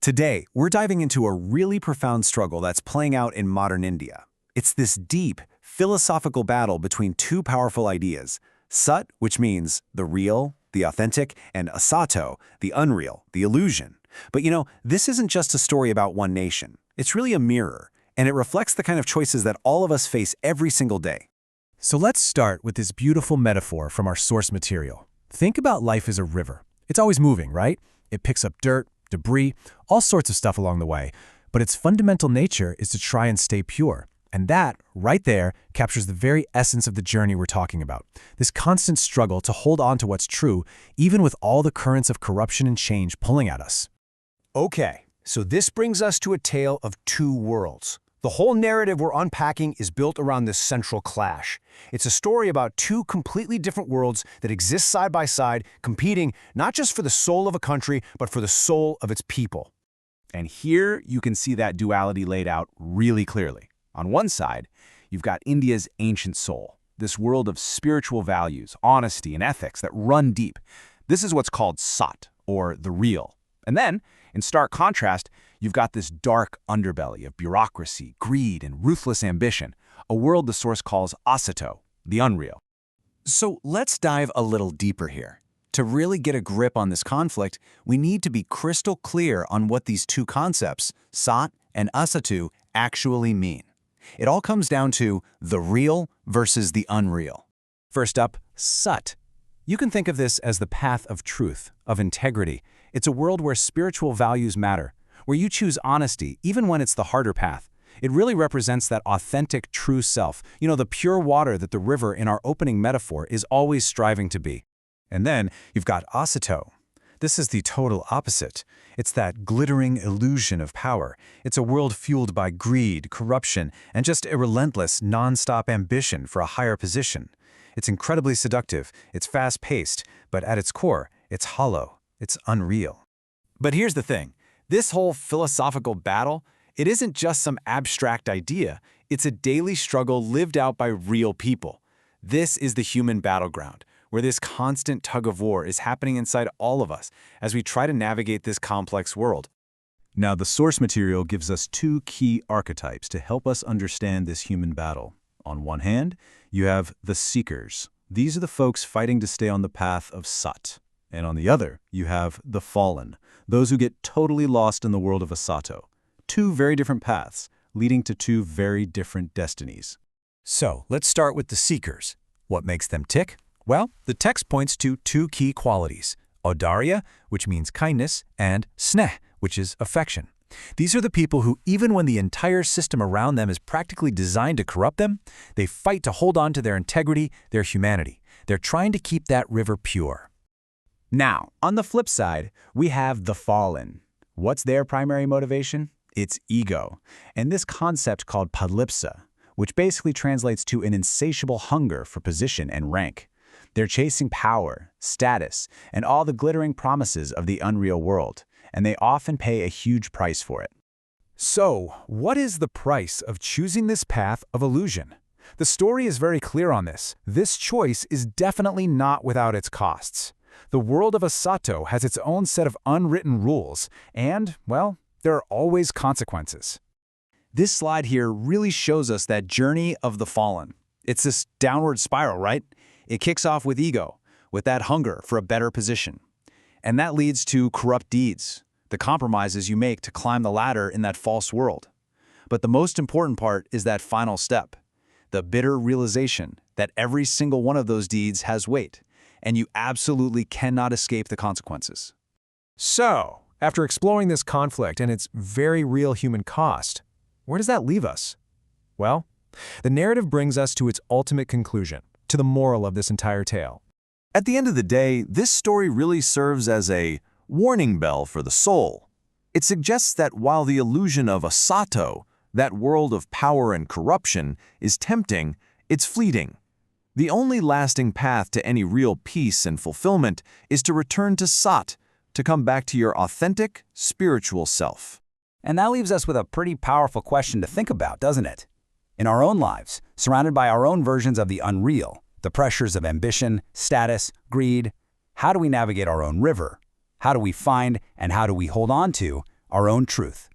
Today, we're diving into a really profound struggle that's playing out in modern India. It's this deep, philosophical battle between two powerful ideas: Sat, which means the real, the authentic, and Asato, the unreal, the illusion. But this isn't just a story about one nation. It's really a mirror, and it reflects the kind of choices that all of us face every single day. So let's start with this beautiful metaphor from our source material. Think about life as a river. It's always moving, right? It picks up dirt, debris, all sorts of stuff along the way. But its fundamental nature is to try and stay pure. And that, right there, captures the very essence of the journey we're talking about. This constant struggle to hold on to what's true, even with all the currents of corruption and change pulling at us. Okay, so this brings us to a tale of two worlds. The whole narrative we're unpacking is built around this central clash. It's a story about two completely different worlds that exist side by side, competing not just for the soul of a country, but for the soul of its people. And here you can see that duality laid out really clearly. On one side, you've got India's ancient soul, this world of spiritual values, honesty, and ethics that run deep. This is what's called Sat, or the real. And then, in stark contrast, you've got this dark underbelly of bureaucracy, greed, and ruthless ambition, a world the source calls Asato, the unreal. So let's dive a little deeper here. To really get a grip on this conflict, we need to be crystal clear on what these two concepts, Sat and Asato, actually mean. It all comes down to the real versus the unreal. First up, Sat. You can think of this as the path of truth, of integrity. It's a world where spiritual values matter, where you choose honesty, even when it's the harder path. It really represents that authentic, true self, the pure water that the river in our opening metaphor is always striving to be. And then you've got Asato. This is the total opposite. It's that glittering illusion of power. It's a world fueled by greed, corruption, and just a relentless, non-stop ambition for a higher position. It's incredibly seductive, it's fast-paced, but at its core, it's hollow, it's unreal. But here's the thing. This whole philosophical battle, it isn't just some abstract idea. It's a daily struggle lived out by real people. This is the human battleground, where this constant tug-of-war is happening inside all of us as we try to navigate this complex world. Now, the source material gives us two key archetypes to help us understand this human battle. On one hand, you have the seekers. These are the folks fighting to stay on the path of Sat. And on the other, you have the fallen, those who get totally lost in the world of Asato. Two very different paths, leading to two very different destinies. So, let's start with the seekers. What makes them tick? Well, the text points to two key qualities: audarya, which means kindness, and sneh, which is affection. These are the people who, even when the entire system around them is practically designed to corrupt them, they fight to hold on to their integrity, their humanity. They're trying to keep that river pure. Now, on the flip side, we have the fallen. What's their primary motivation? It's ego, and this concept called padlipsa, which basically translates to an insatiable hunger for position and rank. They're chasing power, status, and all the glittering promises of the unreal world, and they often pay a huge price for it. So, what is the price of choosing this path of illusion? The story is very clear on this. This choice is definitely not without its costs. The world of Asato has its own set of unwritten rules, and, well, there are always consequences. This slide here really shows us that journey of the fallen. It's this downward spiral, right? It kicks off with ego, with that hunger for a better position. And that leads to corrupt deeds, the compromises you make to climb the ladder in that false world. But the most important part is that final step, the bitter realization that every single one of those deeds has weight, and you absolutely cannot escape the consequences. So, after exploring this conflict and its very real human cost, where does that leave us? Well, the narrative brings us to its ultimate conclusion, to the moral of this entire tale. At the end of the day, this story really serves as a warning bell for the soul. It suggests that while the illusion of Asato, that world of power and corruption, is tempting, it's fleeting. The only lasting path to any real peace and fulfillment is to return to Sat, to come back to your authentic, spiritual self. And that leaves us with a pretty powerful question to think about, doesn't it? In our own lives, surrounded by our own versions of the unreal, the pressures of ambition, status, greed, how do we navigate our own river? How do we find and how do we hold on to our own truth.